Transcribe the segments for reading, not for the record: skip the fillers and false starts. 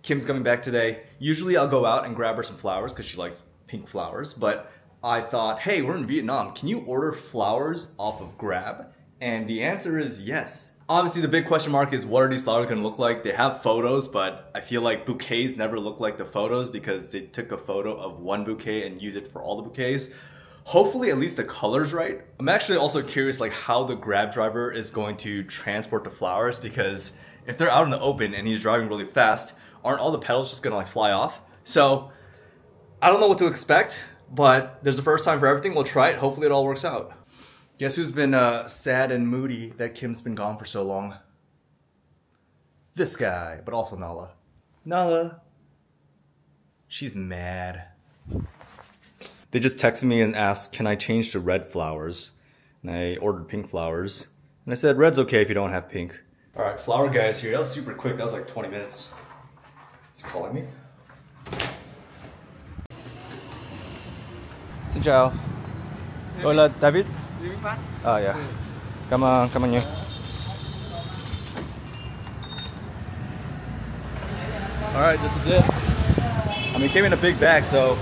Kim's coming back today. Usually I'll go out and grab her some flowers because she likes pink flowers, but I thought, hey, we're in Vietnam. Can you order flowers off of Grab? And the answer is yes. Obviously the big question mark is, what are these flowers gonna look like? They have photos, but I feel like bouquets never look like the photos because they took a photo of one bouquet and used it for all the bouquets. Hopefully at least the color's right. I'm actually also curious like how the Grab driver is going to transport the flowers, because if they're out in the open and he's driving really fast, aren't all the petals just gonna like fly off? So I don't know what to expect, but there's a first time for everything. We'll try it. Hopefully it all works out. Guess who's been sad and moody that Kim's been gone for so long? This guy, but also Nala. Nala. She's mad. They just texted me and asked, can I change to red flowers? And I ordered pink flowers. And I said, red's okay if you don't have pink. All right, flower guy's here. That was super quick. That was like 20 minutes. He's calling me. Xin chào. Tôi là David. Ah, yeah. Cảm ơn nhiều. All right, this is it. I mean, it came in a big bag, so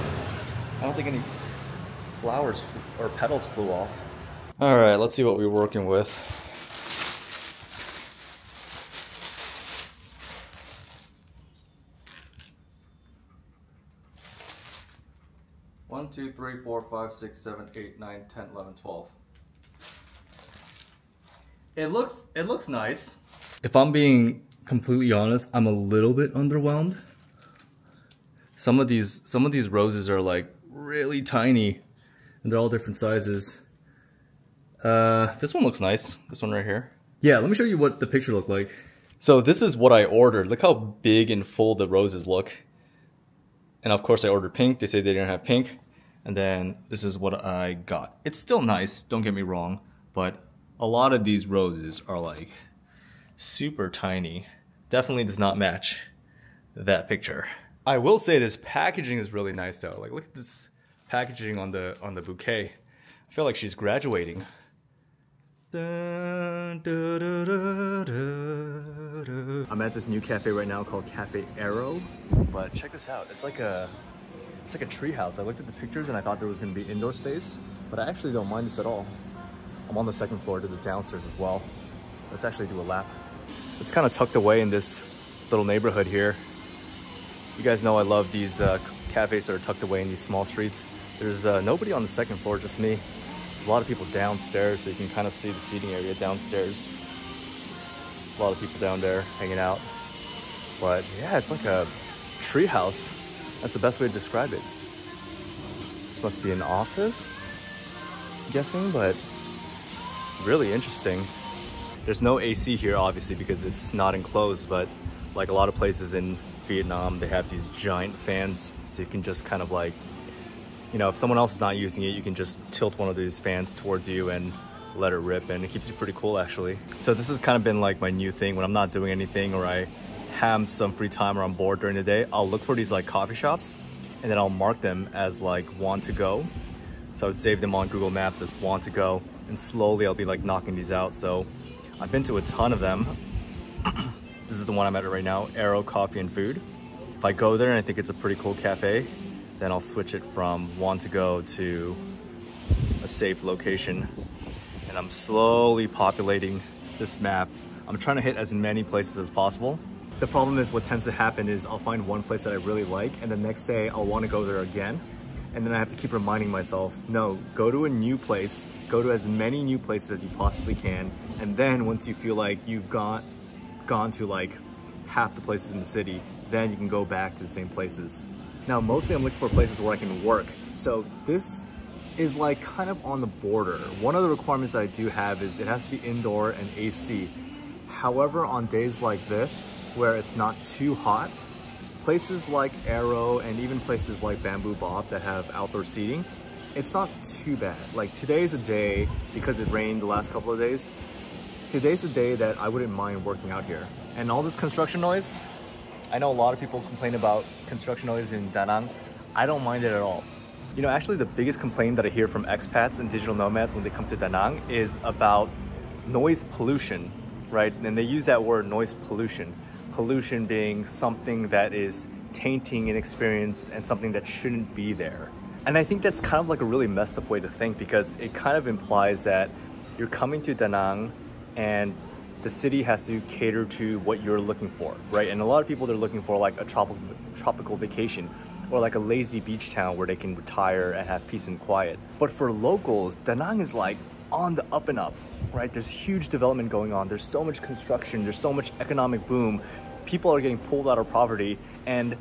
I don't think any flowers or petals flew off. All right, let's see what we're working with. One, 2, 3, 4, 5, 6, 7, 8, 9, 10, 11, 12. It looks nice. If I'm being completely honest, I'm a little bit underwhelmed. Some of these roses are like really tiny, and they're all different sizes. This one looks nice. This one right here. Yeah, let me show you what the picture looked like. So this is what I ordered. Look how big and full the roses look. And of course I ordered pink. They say they didn't have pink. And then this is what I got. It's still nice, don't get me wrong, but a lot of these roses are like super tiny. Definitely does not match that picture. I will say this packaging is really nice though. Like look at this packaging on the bouquet. I feel like she's graduating. I'm at this new cafe right now called Cafe Arrow, but check this out. It's like a tree house. I looked at the pictures and I thought there was going to be indoor space, but I actually don't mind this at all. I'm on the second floor. There's a downstairs as well. Let's actually do a lap. It's kind of tucked away in this little neighborhood here. You guys know I love these cafes that are tucked away in these small streets. There's nobody on the second floor, just me. There's a lot of people downstairs, so you can kind of see the seating area downstairs. A lot of people down there hanging out. But yeah, it's like a tree house. That's the best way to describe it. This must be an office, I'm guessing, but really interesting. There's no AC here, obviously, because it's not enclosed, but like a lot of places in Vietnam, they have these giant fans, so you can just kind of like, you know, if someone else is not using it, you can just tilt one of these fans towards you and let it rip, and it keeps you pretty cool, actually. So this has kind of been like my new thing when I'm not doing anything or I have some free time or I'm bored during the day. I'll look for these like coffee shops and then I'll mark them as like want to go. So I would save them on Google Maps as want to go, and slowly I'll be like knocking these out. So I've been to a ton of them. This is the one I'm at right now, Arrow Coffee and Food. If I go there and I think it's a pretty cool cafe, then I'll switch it from want to go to a safe location. And I'm slowly populating this map. I'm trying to hit as many places as possible. The problem is what tends to happen is I'll find one place that I really like, and the next day I'll want to go there again. And then I have to keep reminding myself, no, go to a new place, go to as many new places as you possibly can. And then once you feel like you've gone to like half the places in the city, then you can go back to the same places. Now, mostly I'm looking for places where I can work. So this is like kind of on the border. One of the requirements that I do have is it has to be indoor and AC. However, on days like this, where it's not too hot, places like Arrow and even places like Bamboo Bob that have outdoor seating, it's not too bad. Like today's a day, because it rained the last couple of days, today's a day that I wouldn't mind working out here. And all this construction noise, I know a lot of people complain about construction noise in Da Nang. I don't mind it at all. You know, actually the biggest complaint that I hear from expats and digital nomads when they come to Da Nang is about noise pollution, right? And they use that word, noise pollution. pollution being something that is tainting an experience and something that shouldn't be there. And I think that's kind of like a really messed up way to think, because it kind of implies that you're coming to Da Nang and the city has to cater to what you're looking for, right? And a lot of people, they're looking for like a tropical vacation, or like a lazy beach town where they can retire and have peace and quiet. But for locals, Da Nang is like on the up and up, right? There's huge development going on. There's so much construction. There's so much economic boom. People are getting pulled out of poverty. And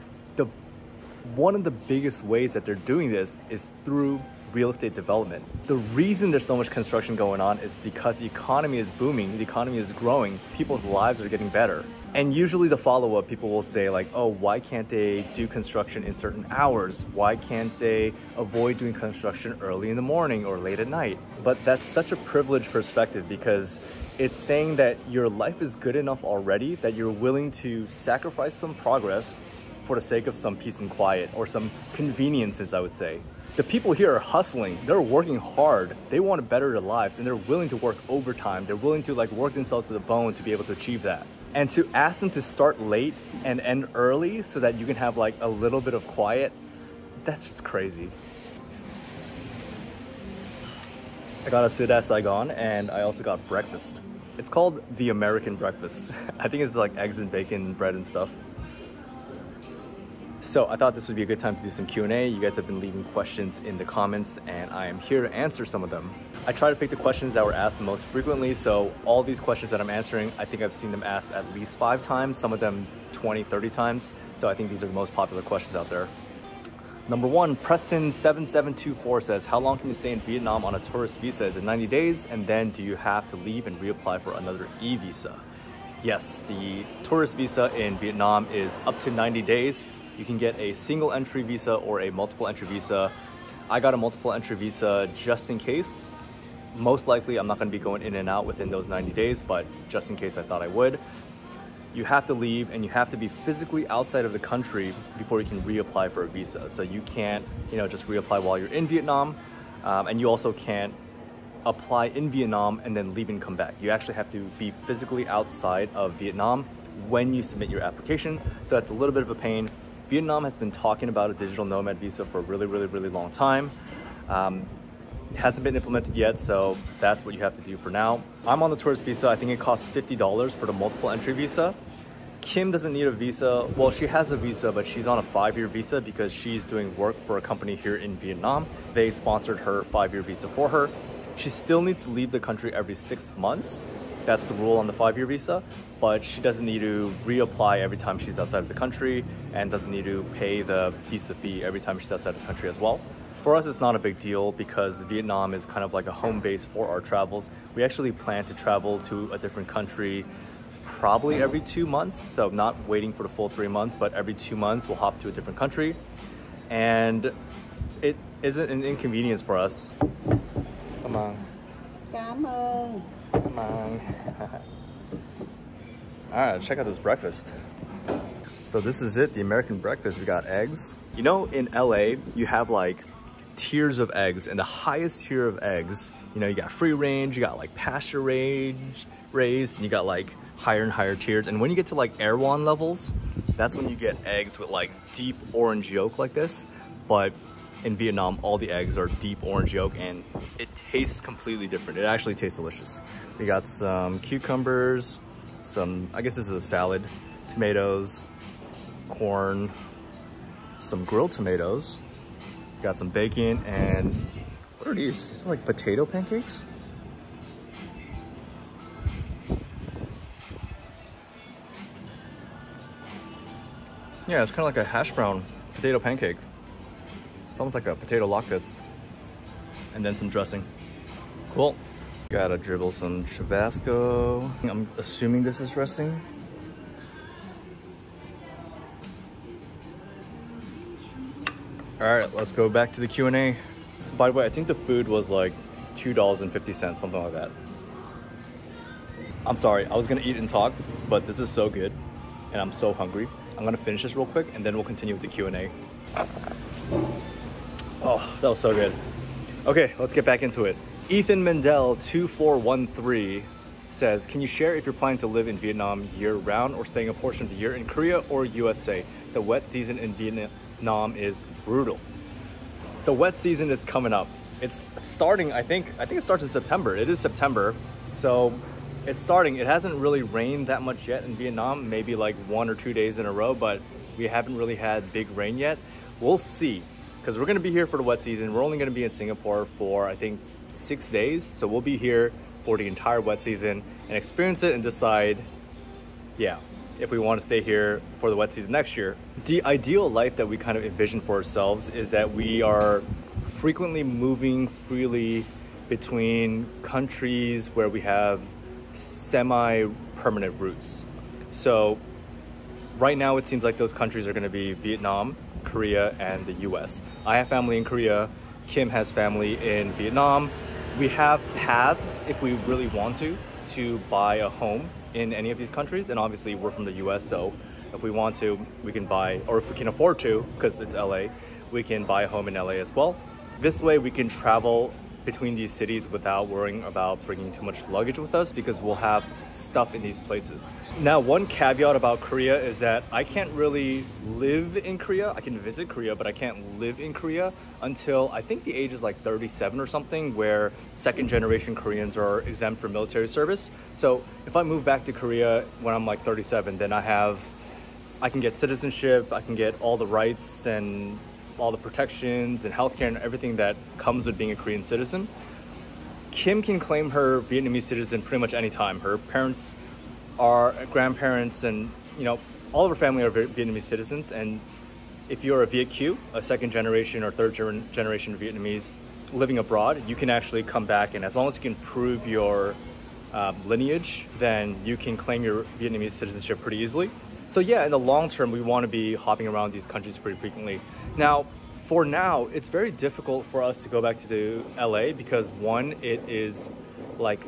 one of the biggest ways that they're doing this is through real estate development. The reason there's so much construction going on is because the economy is booming, the economy is growing, people's lives are getting better. And usually the follow-up, people will say like, oh, why can't they do construction in certain hours? Why can't they avoid doing construction early in the morning or late at night? But that's such a privileged perspective, because it's saying that your life is good enough already that you're willing to sacrifice some progress for the sake of some peace and quiet, or some conveniences, I would say. The people here are hustling, they're working hard, they want to better their lives, and they're willing to work overtime. They're willing to like work themselves to the bone to be able to achieve that. And to ask them to start late and end early so that you can have like a little bit of quiet, that's just crazy. I got a sit at Saigon, and I also got breakfast. It's called the American breakfast. I think it's like eggs and bacon and bread and stuff. So I thought this would be a good time to do some Q&A. You guys have been leaving questions in the comments, and I am here to answer some of them. I try to pick the questions that were asked the most frequently, so all these questions that I'm answering, I think I've seen them asked at least 5 times, some of them 20, 30 times. So I think these are the most popular questions out there. Number 1, Preston7724 says, how long can you stay in Vietnam on a tourist visa? Is it 90 days? And then do you have to leave and reapply for another e-visa? Yes, the tourist visa in Vietnam is up to 90 days. You can get a single entry visa or a multiple entry visa. I got a multiple entry visa just in case. Most likely I'm not going to be going in and out within those 90 days, but just in case I thought I would. You have to leave and you have to be physically outside of the country before you can reapply for a visa. So you can't, just reapply while you're in Vietnam, and you also can't apply in Vietnam and then leave and come back. You actually have to be physically outside of Vietnam when you submit your application. So that's a little bit of a pain. Vietnam has been talking about a digital nomad visa for a really, really, really long time. It hasn't been implemented yet, so that's what you have to do for now. I'm on the tourist visa. I think it costs $50 for the multiple entry visa. Kim doesn't need a visa. Well, she has a visa, but she's on a 5-year visa because she's doing work for a company here in Vietnam. They sponsored her 5-year visa for her. She still needs to leave the country every 6 months. That's the rule on the 5-year visa, but she doesn't need to reapply every time she's outside of the country, and doesn't need to pay the visa fee every time she's outside the country as well. For us, it's not a big deal because Vietnam is kind of like a home base for our travels. We actually plan to travel to a different country probably every 2 months. So not waiting for the full 3 months, but every 2 months we'll hop to a different country. And it isn't an inconvenience for us. Come on. Cảm ơn. Come on. All right, check out this breakfast. So this is it, the American breakfast. We got eggs. In LA, you have like tiers of eggs, and the highest tier of eggs, you got free range, you got like pasture raised, and you got like higher and higher tiers. And when you get to like Erewhon levels, that's when you get eggs with like deep orange yolk like this. But in Vietnam, all the eggs are deep orange yolk, and it tastes completely different. It actually tastes delicious. We got some cucumbers, I guess this is a salad, tomatoes, corn, some grilled tomatoes, got some bacon, and what are these? Is it like potato pancakes? Yeah, it's kind of like a hash brown potato pancake. It's almost like a potato latkes. And then some dressing. Cool. Gotta dribble some Tabasco. I'm assuming this is dressing. All right, let's go back to the Q&A. By the way, I think the food was like $2.50, something like that. I'm sorry, I was gonna eat and talk, but this is so good and I'm so hungry. I'm gonna finish this real quick and then we'll continue with the Q&A. Oh, that was so good. Okay, let's get back into it. Ethan Mendel 2413 says, can you share if you're planning to live in Vietnam year-round or staying a portion of the year in Korea or USA? The wet season in Vietnam is brutal. The wet season is coming up. It's starting, I think it starts in September. It is September, so it's starting. It hasn't really rained that much yet in Vietnam, maybe like 1 or 2 days in a row, but we haven't really had big rain yet. We'll see, because we're gonna be here for the wet season. We're only gonna be in Singapore for, I think, 6 days. So we'll be here for the entire wet season and experience it and decide, yeah, if we want to stay here for the wet season next year. The ideal life that we kind of envision for ourselves is that we are frequently moving freely between countries where we have semi-permanent roots. So right now it seems like those countries are going to be Vietnam, Korea, and the US. I have family in Korea. Kim has family in Vietnam. We have paths, if we really want to buy a home in any of these countries. And obviously we're from the US, so if we want to, we can buy, or if we can afford to, because it's LA, we can buy a home in LA as well. This way we can travel between these cities without worrying about bringing too much luggage with us, because we'll have stuff in these places. Now, one caveat about Korea is that I can't really live in Korea. I can visit Korea, but I can't live in Korea until I think the age is like 37 or something, where second generation Koreans are exempt from military service. So if I move back to Korea when I'm like 37, then I can get citizenship, I can get all the rights and all the protections and healthcare and everything that comes with being a Korean citizen. Kim can claim her Vietnamese citizen pretty much anytime. Her parents are grandparents, and all of her family are Vietnamese citizens. And if you're a Viet Q, a second generation or third generation Vietnamese living abroad, you can actually come back, and as long as you can prove your lineage, then you can claim your Vietnamese citizenship pretty easily. So yeah, in the long term, we want to be hopping around these countries pretty frequently. Now, for now, it's very difficult for us to go back to LA because one, it is like,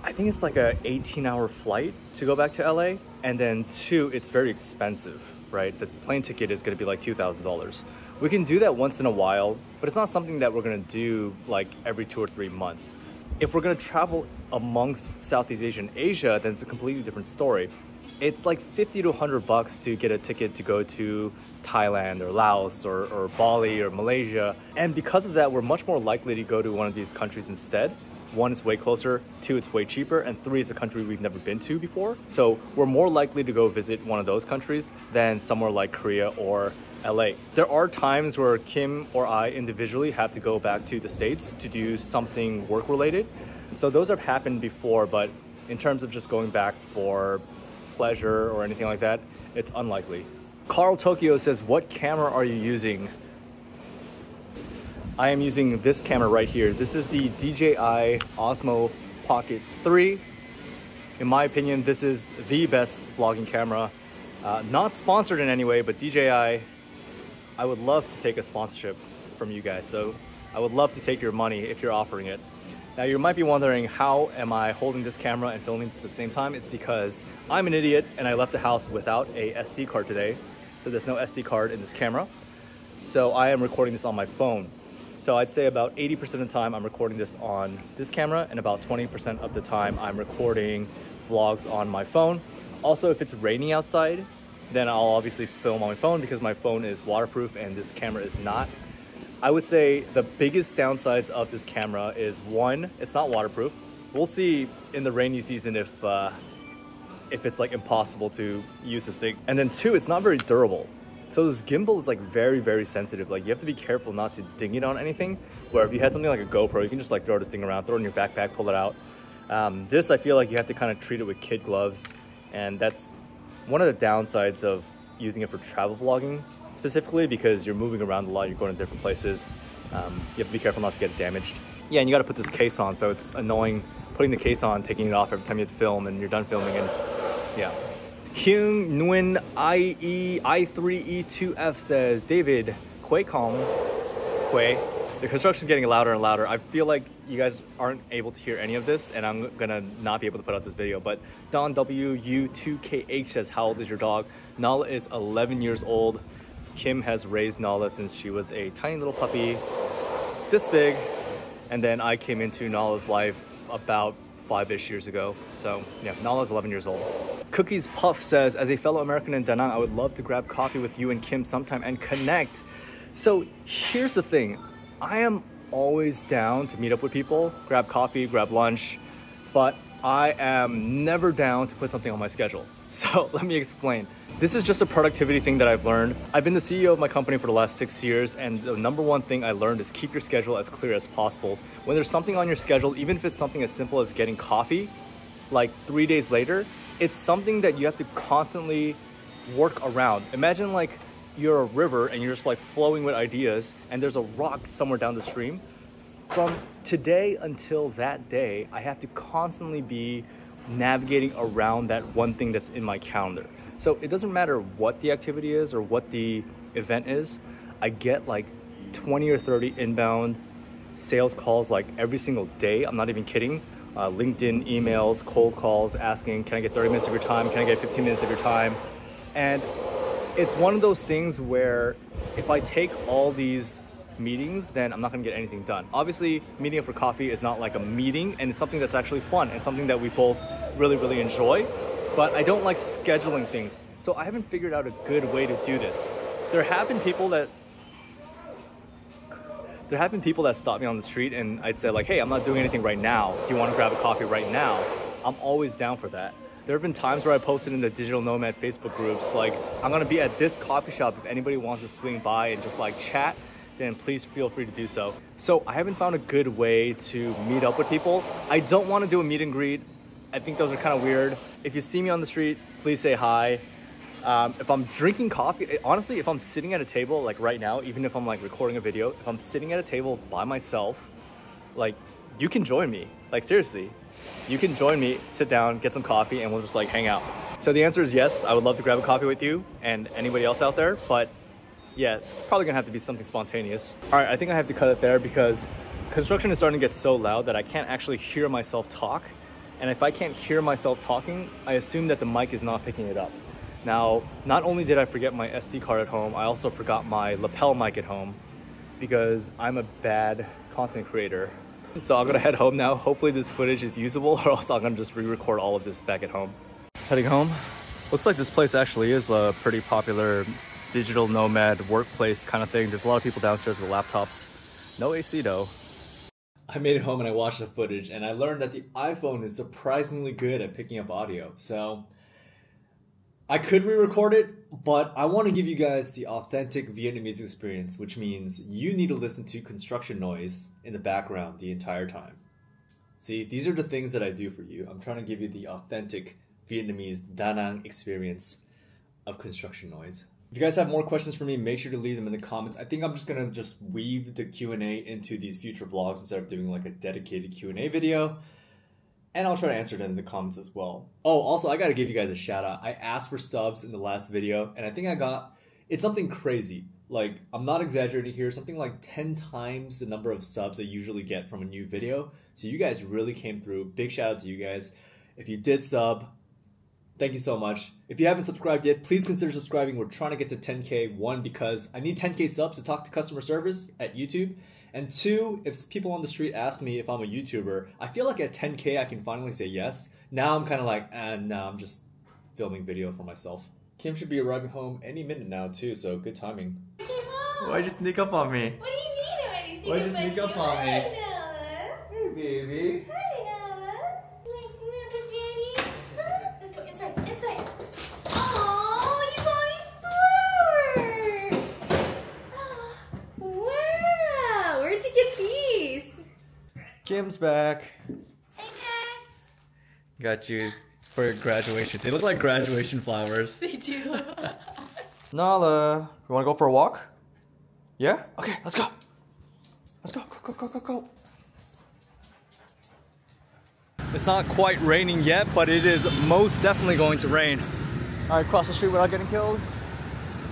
I think it's like a 18-hour flight to go back to LA. And then two, it's very expensive, right? The plane ticket is going to be like $2,000. We can do that once in a while, but it's not something that we're going to do like every 2 or 3 months. If we're going to travel amongst Southeast Asia and Asia, then it's a completely different story. It's like 50 to 100 bucks to get a ticket to go to Thailand or Laos or Bali or Malaysia. And because of that, we're much more likely to go to one of these countries instead. One, it's way closer. Two, it's way cheaper. And three, it's a country we've never been to before. So we're more likely to go visit one of those countries than somewhere like Korea or LA. There are times where Kim or I individually have to go back to the States to do something work related. So those have happened before, but in terms of just going back for pleasure or anything like that, it's unlikely. Carl Tokyo says, what camera are you using? I am using this camera right here. This is the DJI Osmo Pocket 3. In my opinion, this is the best vlogging camera. Not sponsored in any way, but DJI, I would love to take a sponsorship from you guys. So I would love to take your money if you're offering it. Now you might be wondering, how am I holding this camera and filming at the same time? It's because I'm an idiot and I left the house without a SD card today. So there's no SD card in this camera. So I am recording this on my phone. So I'd say about 80% of the time I'm recording this on this camera, and about 20% of the time I'm recording vlogs on my phone. Also, if it's raining outside, then I'll obviously film on my phone because my phone is waterproof and this camera is not. I would say the biggest downsides of this camera is one, it's not waterproof. We'll see in the rainy season if it's like impossible to use this thing. And then two, it's not very durable. So this gimbal is like very, very sensitive. Like you have to be careful not to ding it on anything. Where if you had something like a GoPro, you can just like throw this thing around, throw it in your backpack, pull it out. This, I feel like you have to kind of treat it with kid gloves. And that's one of the downsides of using it for travel vlogging. Specifically because you're moving around a lot, you're going to different places. You have to be careful not to get damaged. Yeah, and you got to put this case on, so it's annoying putting the case on, taking it off every time you have to film, and you're done filming, and yeah. Hyung Nguyen IE I3E2F says, David, Quay Calm, Quay. The construction's getting louder and louder. I feel like you guys aren't able to hear any of this, and I'm gonna not be able to put out this video, but Don WU2KH says, how old is your dog? Nala is 11 years old. Kim has raised Nala since she was a tiny little puppy, this big, and then I came into Nala's life about 5-ish years ago. So yeah, Nala's 11 years old. Cookies Puff says, as a fellow American in Da Nang, I would love to grab coffee with you and Kim sometime and connect. So here's the thing. I am always down to meet up with people, grab coffee, grab lunch, but I am never down to put something on my schedule. So let me explain. This is just a productivity thing that I've learned. I've been the CEO of my company for the last 6 years, and the number one thing I learned is keep your schedule as clear as possible. When there's something on your schedule, even if it's something as simple as getting coffee, like 3 days later, it's something that you have to constantly work around. Imagine like you're a river and you're just like flowing with ideas and there's a rock somewhere down the stream. From today until that day, I have to constantly be navigating around that one thing that's in my calendar. So it doesn't matter what the activity is or what the event is. I get like 20 or 30 inbound sales calls like every single day. I'm not even kidding. LinkedIn emails, cold calls asking, can I get 30 minutes of your time? Can I get 15 minutes of your time? And it's one of those things where if I take all these meetings, then I'm not gonna get anything done. Obviously, meeting up for coffee is not like a meeting, and it's something that's actually fun and something that we both really, really enjoy. But I don't like scheduling things. So I haven't figured out a good way to do this. There have been people that stop me on the street and I'd say like, hey, I'm not doing anything right now. Do you want to grab a coffee right now? I'm always down for that. There have been times where I posted in the Digital Nomad Facebook groups, like, I'm gonna be at this coffee shop. If anybody wants to swing by and just like chat, then please feel free to do so. So I haven't found a good way to meet up with people. I don't want to do a meet and greet. I think those are kind of weird. If you see me on the street, please say hi. If I'm drinking coffee, honestly, if I'm sitting at a table like right now, even if I'm like recording a video, if I'm sitting at a table by myself, like you can join me. Like seriously, you can join me, sit down, get some coffee, and we'll just like hang out. So the answer is yes, I would love to grab a coffee with you and anybody else out there, but yeah, it's probably gonna have to be something spontaneous. All right, I think I have to cut it there because construction is starting to get so loud that I can't actually hear myself talk. And if I can't hear myself talking, I assume that the mic is not picking it up. Now, not only did I forget my SD card at home, I also forgot my lapel mic at home because I'm a bad content creator. So I'm gonna head home now. Hopefully this footage is usable or else I'm gonna just re-record all of this back at home. Heading home. Looks like this place actually is a pretty popular digital nomad workplace kind of thing. There's a lot of people downstairs with laptops. No AC though. I made it home and I watched the footage and I learned that the iPhone is surprisingly good at picking up audio. So I could re-record it, but I want to give you guys the authentic Vietnamese experience, which means you need to listen to construction noise in the background the entire time. See, these are the things that I do for you. I'm trying to give you the authentic Vietnamese Da Nang experience of construction noise. If you guys have more questions for me, make sure to leave them in the comments. I think I'm just gonna weave the Q&A into these future vlogs instead of doing like a dedicated Q&A video. And I'll try to answer them in the comments as well. Oh, also, I gotta give you guys a shout out. I asked for subs in the last video, and I think I got, it's something crazy. Like, I'm not exaggerating here, something like 10 times the number of subs I usually get from a new video. So you guys really came through. Big shout out to you guys. If you did sub, thank you so much. If you haven't subscribed yet, please consider subscribing. We're trying to get to 10K. One, because I need 10K subs to talk to customer service at YouTube. And two, if people on the street ask me if I'm a YouTuber, I feel like at 10K I can finally say yes. Now I'm kind of like, no, I'm just filming video for myself. Kim should be arriving home any minute now too, so good timing. Why'd you sneak up on me? What do you mean Why'd you sneak up on me? Hi, Hey, baby. Hi, Noah. Let's go inside. Inside. Oh, you bought me flowers. Wow. Where'd you get these? Kim's back. Hey, Got you for your graduation. They look like graduation flowers. They do. Nala, you wanna go for a walk? Yeah? Okay, let's go. Let's go, go, go, go, go. It's not quite raining yet, but it is most definitely going to rain. All right, cross the street without getting killed.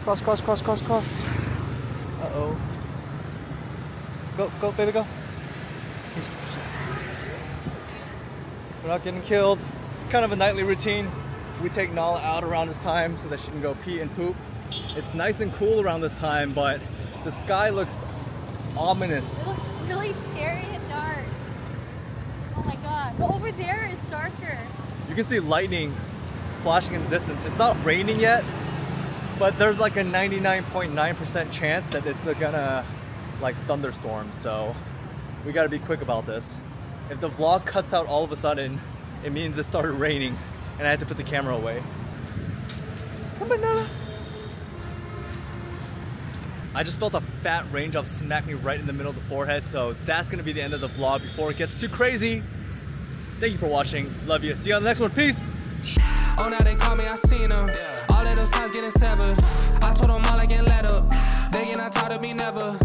Cross, cross, cross, cross, cross. Uh-oh. Go, go, baby, go. Without getting killed. It's kind of a nightly routine. We take Nala out around this time so that she can go pee and poop. It's nice and cool around this time, but the sky looks ominous. It looks really scary and dark. Oh my gosh. but over there it's darker. You can see lightning flashing in the distance. It's not raining yet, but there's like a 99.9% chance that it's gonna like thunderstorm. So we gotta be quick about this. If the vlog cuts out all of a sudden, it means it started raining and I had to put the camera away. Come on, Nana. I just felt a fat raindrop smack me right in the middle of the forehead, so that's gonna be the end of the vlog before it gets too crazy. Thank you for watching. Love you. See you on the next one. Peace. Oh, now they call me, I seen them. All of those times getting severed. I told them all I get let up. They get not tired of me never.